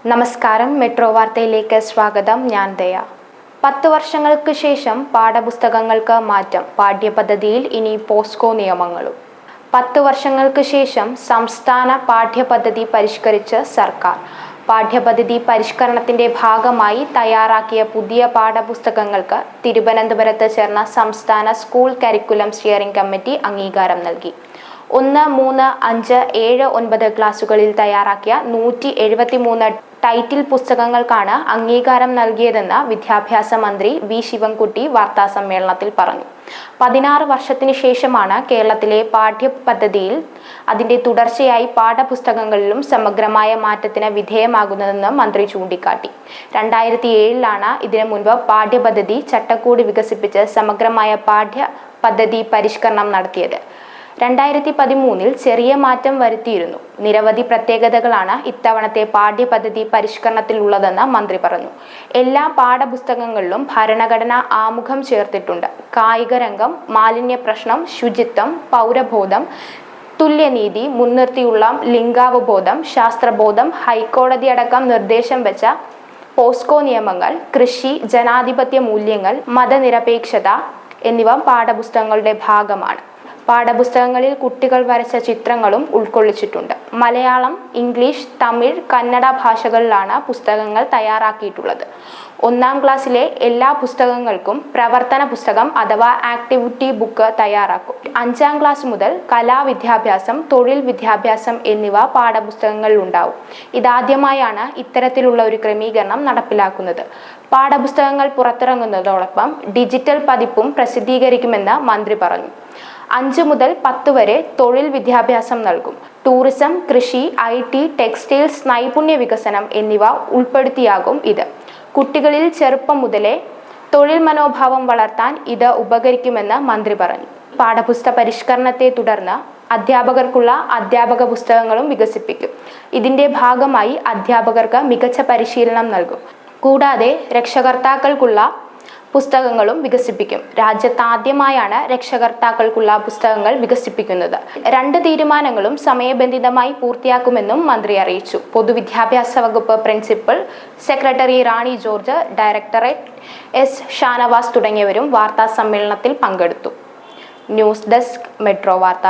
നമസ്കാരം, മെട്രോ വാർത്തയിലേക്ക് സ്വാഗതം. ഞാൻ ദയ. 10 വർഷങ്ങൾക്ക് ശേഷം പാഠപുസ്തകങ്ങൾക്ക് മാറ്റം. പാഠ്യപദ്ധതിയിൽ ഇനി പോസ്കോ നിയമങ്ങളും. 10 വർഷങ്ങൾക്ക് ശേഷം സംസ്ഥാന പാഠ്യപദ്ധതി പരിഷ്കരിച്ച് സർക്കാർ. പാഠ്യപദ്ധതി പരിഷ്കരണത്തിന്റെ ഭാഗമായി തയ്യാറാക്കിയ പുതിയ പാഠപുസ്തകങ്ങൾക്ക് തിരുവനന്തപുരത്ത് ചേർന്ന സംസ്ഥാന സ്കൂൾ കരിക്കുലം സ്റ്റിയറിംഗ് കമ്മിറ്റി അംഗീകാരം നൽകി. 1, 3, 5, 7, 9 ക്ലാസുകളിൽ തയ്യാറാക്കിയ 173 ടൈറ്റിൽ പുസ്തകങ്ങൾക്കാണ് അംഗീകാരം നൽകിയതെന്ന് വിദ്യാഭ്യാസ മന്ത്രി വി ശിവൻകുട്ടി വാർത്താസമ്മേളനത്തിൽ പറഞ്ഞു. 16 വർഷത്തിനു ശേഷമാണ് കേരളത്തിലെ പാഠ്യപദ്ധതിയിൽ അതിന്റെ തുടർച്ചയായി പാഠപുസ്തകങ്ങളിലും സമഗ്രമായ മാറ്റത്തിന് വിധേയമാകുന്നതെന്ന് മന്ത്രി ചൂണ്ടിക്കാട്ടി. 2007 ഇതിനു മുൻപ് പാഠ്യപദ്ധതി ചട്ടക്കൂട് വികസിപ്പിച്ച് സമഗ്രമായ പാഠ്യപദ്ധതി പരിഷ്കരണം നടത്തിയത്. 2013 ചെറിയ മാറ്റം വരുത്തിയിരുന്നു. നിരവധി പ്രത്യേകതകളാണ് ഇത്തവണത്തെ പാഠ്യപദ്ധതി പരിഷ്കരണത്തിലുള്ളതെന്ന് മന്ത്രി പറഞ്ഞു. എല്ലാ പാഠപുസ്തകങ്ങളിലും ഭരണഘടന ആമുഖം ചേർത്തിട്ടുണ്ട്. കായിക രംഗം, മാലിന്യ പ്രശ്നം, ശുചിത്വം, പൗരബോധം, തുല്യനീതി മുൻനിർത്തിയുള്ള ലിംഗാവബോധം, ശാസ്ത്രബോധം, ഹൈക്കോടതി അടക്കം നിർദ്ദേശം വെച്ച പോസ്കോ നിയമങ്ങൾ, കൃഷി, ജനാധിപത്യ മൂല്യങ്ങൾ, മതനിരപേക്ഷത എന്നിവ പാഠപുസ്തകങ്ങളുടെ ഭാഗമാണ്. പാഠപുസ്തകങ്ങളിൽ കുട്ടികൾ വരച്ച ചിത്രങ്ങളും ഉൾക്കൊള്ളിച്ചിട്ടുണ്ട്. മലയാളം, ഇംഗ്ലീഷ്, തമിഴ്, കന്നഡ ഭാഷകളിലാണ് പുസ്തകങ്ങൾ തയ്യാറാക്കിയിട്ടുള്ളത്. 1-ാം ക്ലാസ്സിലെ എല്ലാ പുസ്തകങ്ങൾക്കും പ്രവർത്തന പുസ്തകം അഥവാ ആക്ടിവിറ്റി ബുക്ക് തയ്യാറാക്കും. 5-ാം ക്ലാസ് മുതൽ കലാവിദ്യാഭ്യാസം, തൊഴിൽ വിദ്യാഭ്യാസം എന്നിവ പാഠപുസ്തകങ്ങളിൽ ഉണ്ടാവും. ഇതാദ്യമായാണ് ഇത്തരത്തിലുള്ള ഒരു ക്രമീകരണം നടപ്പിലാക്കുന്നത്. പാഠപുസ്തകങ്ങൾ പുറത്തിറങ്ങുന്നതോടൊപ്പം ഡിജിറ്റൽ പതിപ്പും പ്രസിദ്ധീകരിക്കുമെന്ന് മന്ത്രി പറഞ്ഞു. 5 മുതൽ 10 വരെ തൊഴിൽ വിദ്യാഭ്യാസം നൽകും. ടൂറിസം, കൃഷി, IT, ടെക്സ്റ്റൈൽസ്, നൈപുണ്യ വികസനം എന്നിവ ഉൾപ്പെടുത്തിയാകും ഇത്. കുട്ടികളിൽ ചെറുപ്പം മുതലേ തൊഴിൽ മനോഭാവം വളർത്താൻ ഇത് ഉപകരിക്കുമെന്ന് മന്ത്രി പറഞ്ഞു. പാഠപുസ്തക പരിഷ്കരണത്തെ തുടർന്ന് അധ്യാപകർക്കുള്ള അധ്യാപക പുസ്തകങ്ങളും വികസിപ്പിക്കും. ഇതിന്റെ ഭാഗമായി അധ്യാപകർക്ക് മികച്ച പരിശീലനം നൽകും. കൂടാതെ രക്ഷകർത്താക്കൾക്കുള്ള പുസ്തകങ്ങളും വികസിപ്പിക്കും. രാജ്യത്താദ്യമായാണ് രക്ഷകർത്താക്കൾക്കുള്ള പുസ്തകങ്ങൾ വികസിപ്പിക്കുന്നത്. 2 തീരുമാനങ്ങളും സമയബന്ധിതമായി പൂർത്തിയാക്കുമെന്നും മന്ത്രി അറിയിച്ചു. പൊതുവിദ്യാഭ്യാസ വകുപ്പ് പ്രിൻസിപ്പൽ സെക്രട്ടറി റാണി ജോർജ്, ഡയറക്ടറേറ്റ് എസ് ഷാനവാസ് തുടങ്ങിയവരും വാർത്താ സമ്മേളനത്തിൽ പങ്കെടുത്തു. ന്യൂസ് ഡെസ്ക്, മെട്രോ വാർത്ത.